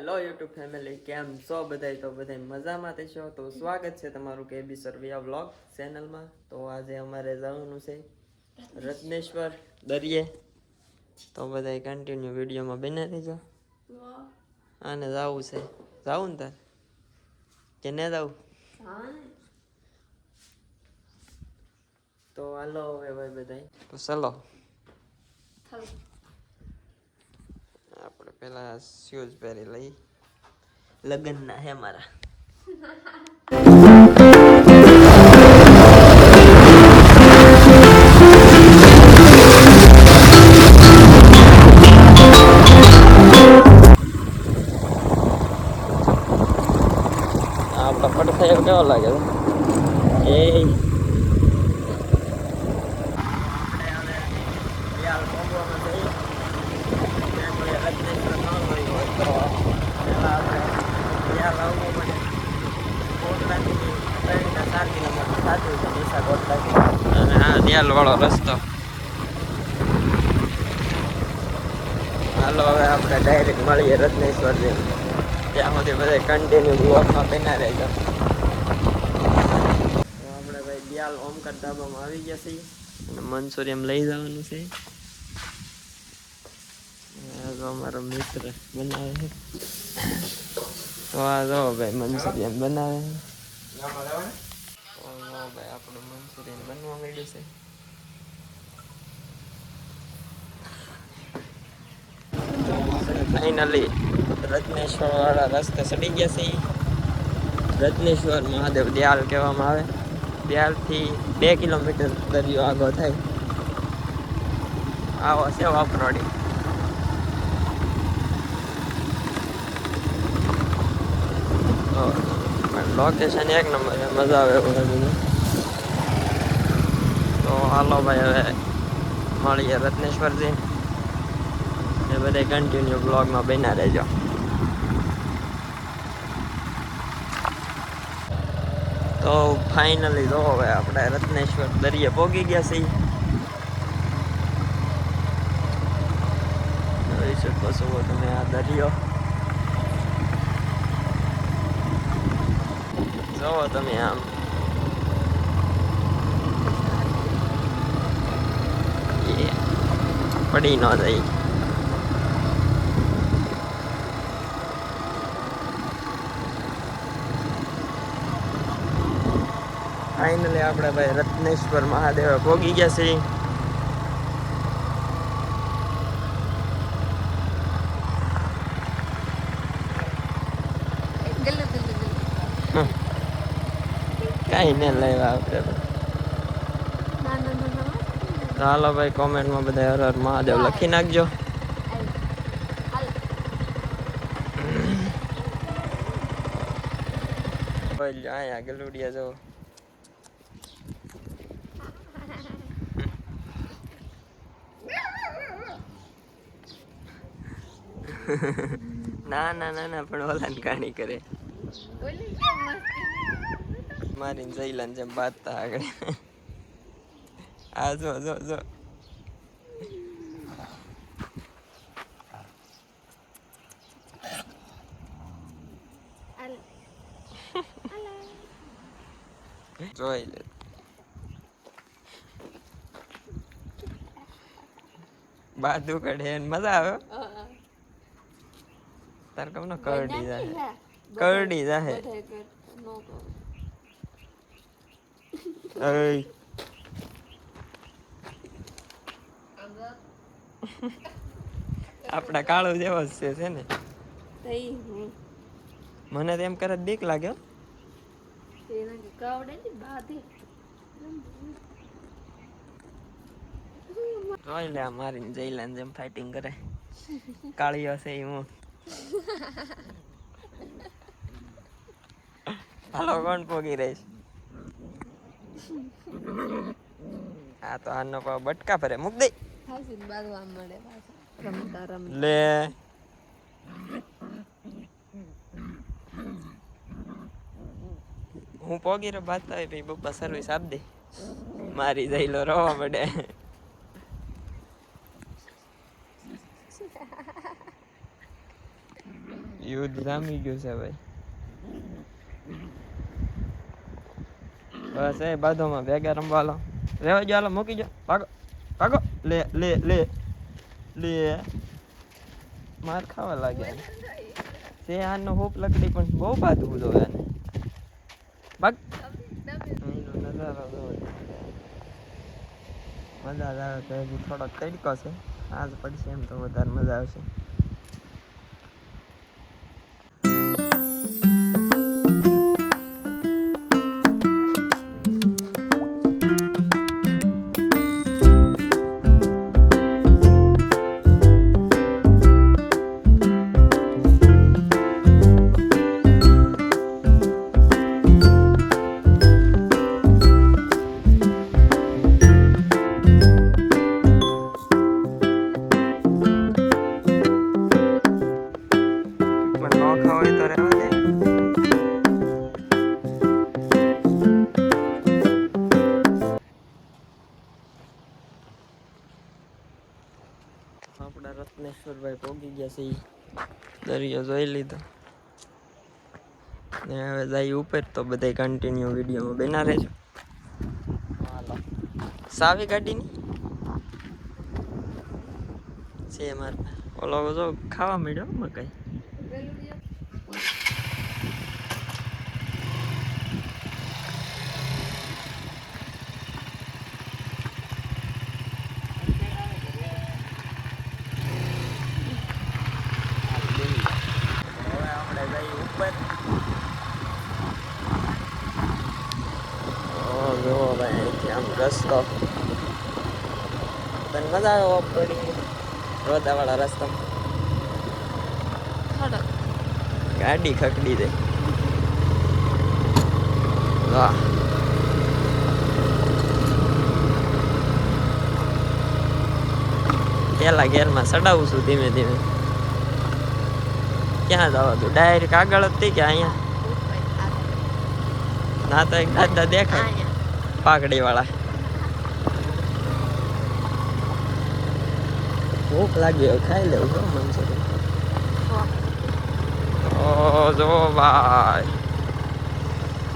Hello YouTube family, કેમ છો બધાય? તો બધાય મજામાં થશો. તો સ્વાગત છે તમારું કેબી સરવિયા વ્લોગ ચેનલમાં. તો આજે અમારે જવાનું છે રત્નેશ્વર દરિયે. તો બધાય કન્ટિન્યુ વિડીયોમાં બને રહેજો. આને જવું છે, જવું ને તાર કે ને જવું? તો હાલો હવે ભાઈ બધાય, તો ચલો. આપણે પેલા શૂઝ પહેરી લઈ, લગ્નના હે મારા. આપણા પડખે કેવો લાગે છે? એ દિયાલ વાળો રસ્તો. હાલો હવે આપણે ડાયરેક્ટ મળીએ રત્નેશ્વર જઈને. ત્યાં સુધી બધા કન્ટિન્યુ બ્લોકમાં બના રહેજો. તો આપણે ભાઈ દિયાલ ઓમકાર ધાબામાં આવી ગયા છીએ અને મંચુરિયમ લઈ જવાનું છે. અમારો મિત્ર બનાવે છે. તો આ જો ભાઈ મંચુરિયન બનાવે છે. ભાઈ આપણું મંચુરિયન બનવા માંડ્યું છે. ફાઇનલી રત્નેશ્વર વાળા રસ્તે ચડી ગયા છે. રત્નેશ્વર મહાદેવ દિયાલ કહેવામાં આવે. દિયાલથી 2 કિલોમીટર દરિયો આગળ થાય. આવો છે વાપરોડી. લોકેશન એક નંબર છે, મજા આવે એવું બધું. તો હાલો ભાઈ હવે મળીએ રત્નેશ્વરજી. એ બધા કન્ટિન્યુ બ્લોગમાં બન્યા રહેજો. તો ફાઇનલી જો હવે આપણે રત્નેશ્વર દરિયે પહોંચી ગયા છીએ. જોઈ શકો છો તમે આ દરિયો. જોવો તમે આમ પડી ન જાય. ફાઇનલી આપણે ભાઈ રત્નેશ્વર મહાદેવ પહોંચી ગયા છીએ. કઈ ને લેવા આપણે. ચાલો ભાઈ, કોમેન્ટમાં બધા હર હર મહાદેવ લખી નાખજો. અહીંયા ગલુડિયા જો. ના ના ના ના, પણ ઓલાને કાણી કરે મારી જઈલાન જેમ બાંધતા આગળ. આ જો જો જો. જોઈ લે. બાદુ કઢે મજા આવે. તાર કમ નો કરડી જાય, કરડી જાય. આપડા કાળો જેવો જ છે ને. મને તો એમ કરે બીક લાગે. જોઈ લે મારી જઈલાન જેમ ફાઇટિંગ કરે. કાળી હશે હું. હાલો કોણ પોગી રહીશ. હા તો આનો બટકા ભરે મૂક દઈ લે. હું પોગી રહ્યો બાજતા હોય ભાઈ બપ્પા સર્વિસ આપ દે. મારી જઈલો રોવા પડે. યુ દૂધ જામી ગયું છે ભાઈ. બસ એ બાધોમાં ભેગા રમવા લો. રેવા જો, હાલો મૂકી જો. ભાગો ભાગો. લે લે લે લે. માર ખાવા લાગ્યા છે આનો હોપ લકડી, પણ બહુ બાધું જો એને. ભાગ. એનો નજારો જો. મજા જ આવે. તો હજી થોડોક તડકો છે, આજ પડશે એમ તો વધારે મજા આવશે. આપણા રત્નેશ્વરભાઈ પહોંચી ગયા છે. દરિયો જોઈ લીધો ને હવે જાય ઉપર. તો બધા કન્ટિન્યુ વિડીયોમાં બના રહેજો. સાવી ગાડીની છે મારે. ઓલો જો ખાવા મળ્યો મકાઈ. જો ભાઈ અહીંથી આમ રસ્તો તને મજા આવે ઓફ રોડિંગ રોદાવાળા રસ્તામાં. ગાડી ખકડી દે. વાહ. પેલા ગેરમાં ચડાવું છું ધીમે ધીમે. ક્યાં જવા તું? ડાયરેક્ટ આગળ જ કે અહીંયા? ના તો એક દાદા દેખાય પાકડી વાળા. ભૂખ લાગી હોય, ખાઈ લેવું છો મન છે. ઓ જો ભાઈ,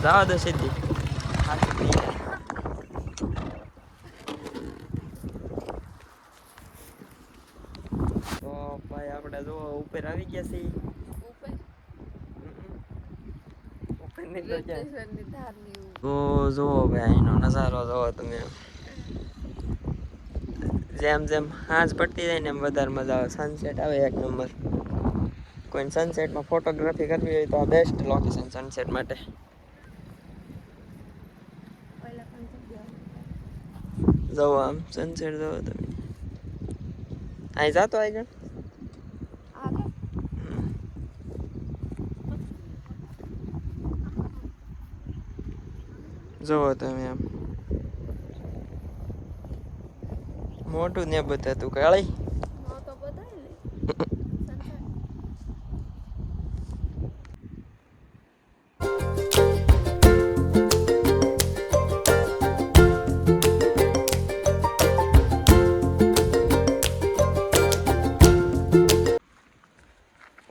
જવા દો સીધી. તો ભાઈ આપણે જો ઉપર આવી ગયા છીએ. તો જુઓ ભાઈ એનો નજારો જોવો તમે. જેમ જેમ હાંજ પડતી જાય ને એમ વધારે મજા આવે. સનસેટ આવે એક નંબર. કોઈને સનસેટમાં ફોટોગ્રાફી કરવી હોય તો આ બેસ્ટ લોકેશન સનસેટ માટે. જવો આમ સનસેટ જવો તમે. અહીં જાતો આગળ જુઓ તમે આમ. મોટું ને બતાતું કાળી.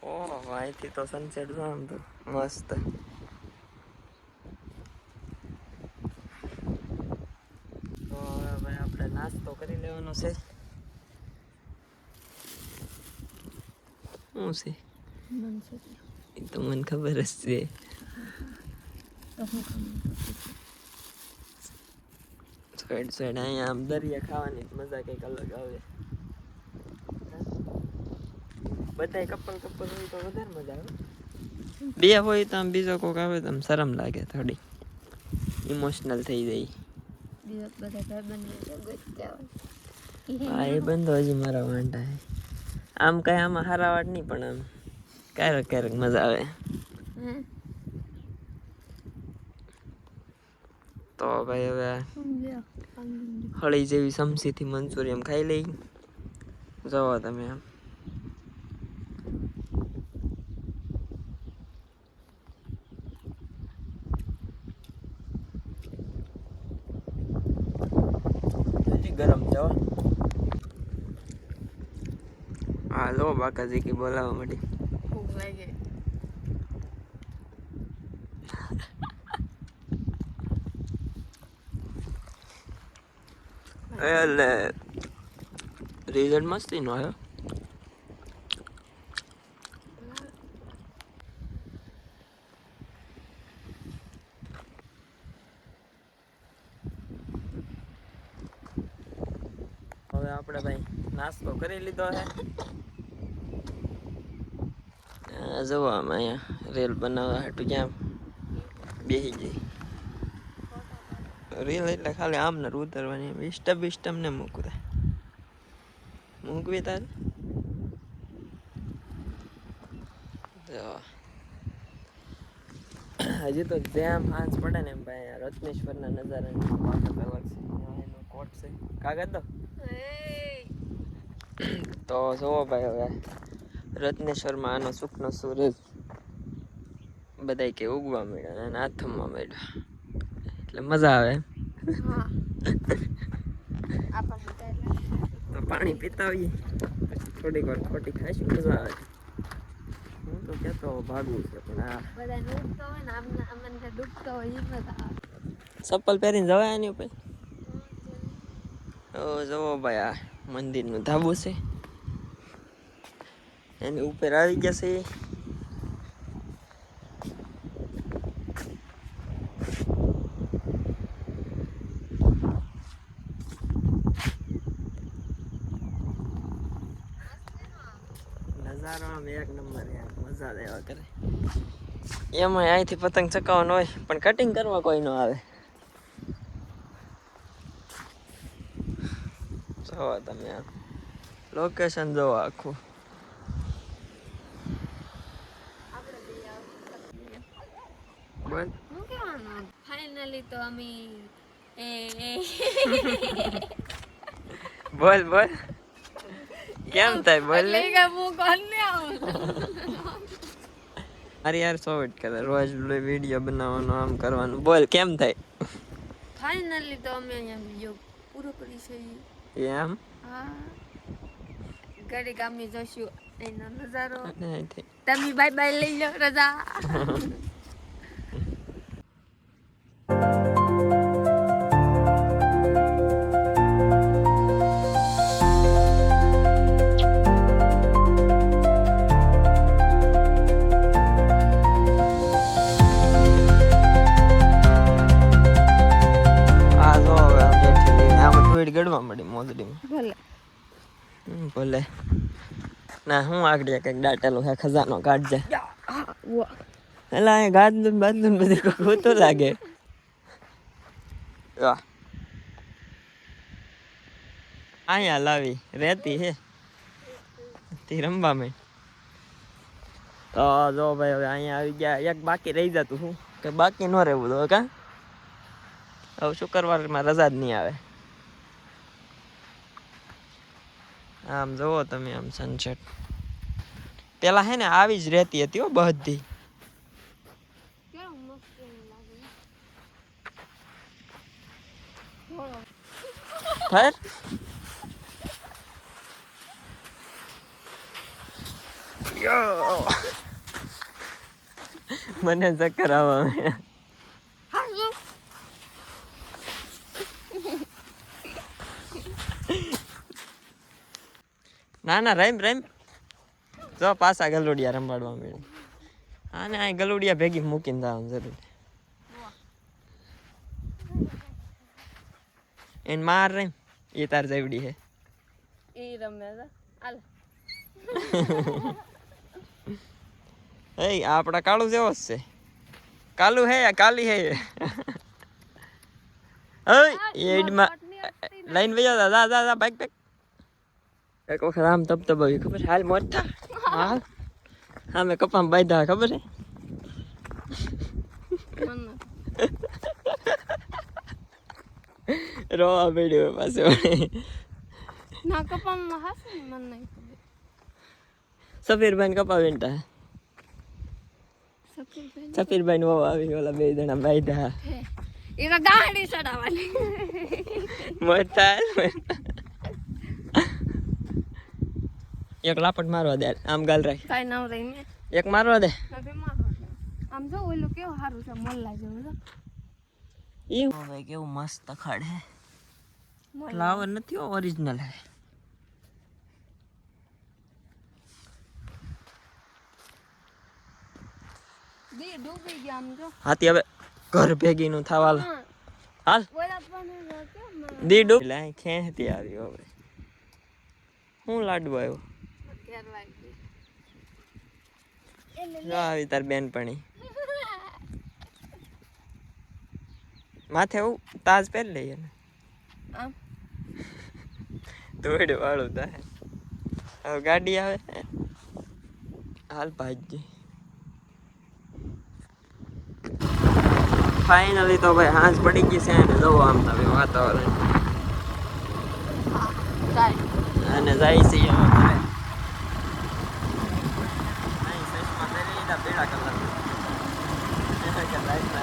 ઓહ અહીંથી તો સનસેટ જો આમ તો મસ્ત. નાસ્તો કરી લેવાનો છે. શું છે એ તો મને ખબર જ છે. સાઈડ સાઈડ અહીંયા આમ દરિયા ખાવાની મજા કંઈક અલગ આવે. બધા કપલ કપલ હોય તો વધારે મજા આવે. બે હોય તો આમ બીજો કોઈક આવે તો આમ શરમ લાગે, થોડી ઇમોશનલ થઈ જાય. હા એ બંધો હજી મારા વાંટા હે. આમ કઈ આમાં હારાવાટ નહીં, પણ આમ ક્યારેક ક્યારેક મજા આવે. તો ભાઈ હવે હળી જેવી સમસીથી મંચુરિયમ ખાઈ લઈ. જવો તમે આમ. ગરમ છે. હા લો બાકાજી કી બોલાવવા માંડી. ભૂખ લાગી. એટલે રિઝલ્ટ મસ્તી નો આવ્યો. હવે આપણે ભાઈ નાસ્તો કરી લીધો છે. જવો આમાં અહીંયા રેલ બનાવવા હાટું ક્યાં બેસી ગઈ. રેલ એટલે ખાલી આમ ને ઉતરવાની. વિસ્ટમ ને મૂકવું મૂકવી તારે. હજી તો જેમ હાંસ પડે ને એમ ભાઈ રત્નેશ્વરના નજારાની વાત અલગ છે. એનો કોટ છે કાગળ તો જોવો ભાઈ હવે રત્નેશ્વરમાં આનો સુખનો સૂરજ બધાય કે ઉગવા મળ્યો અને આથમવા મળ્યો એટલે મજા આવે. તો પાણી પીતા હોઈએ થોડીક વાર ખોટી ખાઈશું મજા આવે. હું તો કહેતો ભાગવું છે પણ આ ચપ્પલ પહેરીને જવાય એની ઉપર. જવો ભાઈ આ મંદિરનું ધાબુ છે એની ઉપર આવી ગયા છે. નજારો આમ એક નંબર યાર મજા દેવા કરે. એમાં અહીંથી પતંગ ચકાવવાનો હોય પણ કટિંગ કરવા કોઈ ન આવે. જોવો તમે આમ લોકેશન જોવો આખું. બોલ ફાઇનલી તો અમે બોલ બોલ કેમ થાય બોલ ને. અરે યાર સોવેટ કરે રોજ વિડીયો બનાવવાનો આમ કરવાનું. બોલ કેમ થાય. ફાઇનલી તો અમે અહીંયા વિડીયો પૂરો કરી છે. એમ હા ઘરે ગામની જોશું એનો નજારો. અહીંથી તમે બાય બાય લઈ લો રજા. ગડવા મળી મોદડીમાં. ભલે ભલે ના હું આગળ કઈક દાટેલું હે ખજાનો કાઢજે. એલા ગાદલું બાદલું બધું ખોટું લાગે. અહીંયા લાવી રેતી હે તે રમવા માં. તો જો ભાઈ હવે અહીંયા આવી ગયા. એક બાકી રહી જતું શું કે બાકી ન રહેવું તો કા હવે શુક્રવારમાં રજા જ નહીં આવે. આમ જોવો તમે આમ સનસેટ પેલા હે ને આવી જ રહેતી હતી હો બધી. ફર મને ચક્કર આવે. ના ના રેમ રેમ જો પાછા ગલુડિયા રંબાડવા મળે. આને આ ગલુડિયા ભેગી મૂકીને જવાનું જરૂર. એને માર રેમ એ તાર જવડી હે એ રમે હાલ. એ આપડા કાળું જેવો જ છે. કાલું હે કાલી હે. એડમાં લાઈન વયા જા જા જા બાઈક બાઈક. એક વખત આમ તબતબાવી ખબર હાલ મોટા હાલ હા મેં કપામાં બાંધા ખબર હે. રોવા પડ્યો પાછો. ના કપામાં હાસે મન નહીં ખબર. સફીરભાઈ કપા વીણતા. સફીરભાઈ નો આવી ઓલા બે જણા બાંધા. એના ગાડી ચડાવવાની મોટા. એક લાપટ મારવા દે આમ ગાલ રાખ. કાઈ નામ રહી ને એક મારવા દે. હવે મારો આમ આમ જો ઓલું કેવું સારું છે મોલ્લા જેવું જો એ હવે કેવું મસ્ત ખાડ હે ફ્લાવર નથી ઓરિજિનલ હે દી ડૂબી ગયા આમ જો હાથી હવે ઘર ભેગી નું થવાલ હાલ ઓલા પણ કેમ દી ડૂબ લાય ખેંચતી આવી હવે હું લાડુ આવ્યો ઘેર લાગી જો આવી તાર બેનપણી માથે હું તાજ પહેરી લઈએ ને આમ દોડ વાળું થાય હવે ગાડી આવે હાલ ભાઈ ફાઇનલી તો ભાઈ હાંસ પડી ગઈ છે અને જોવો આમ તમે વાતાવરણ અને જાય છે અમારે અહીં સચમાં પહેરી લીધા પીળા કલર લાઈટ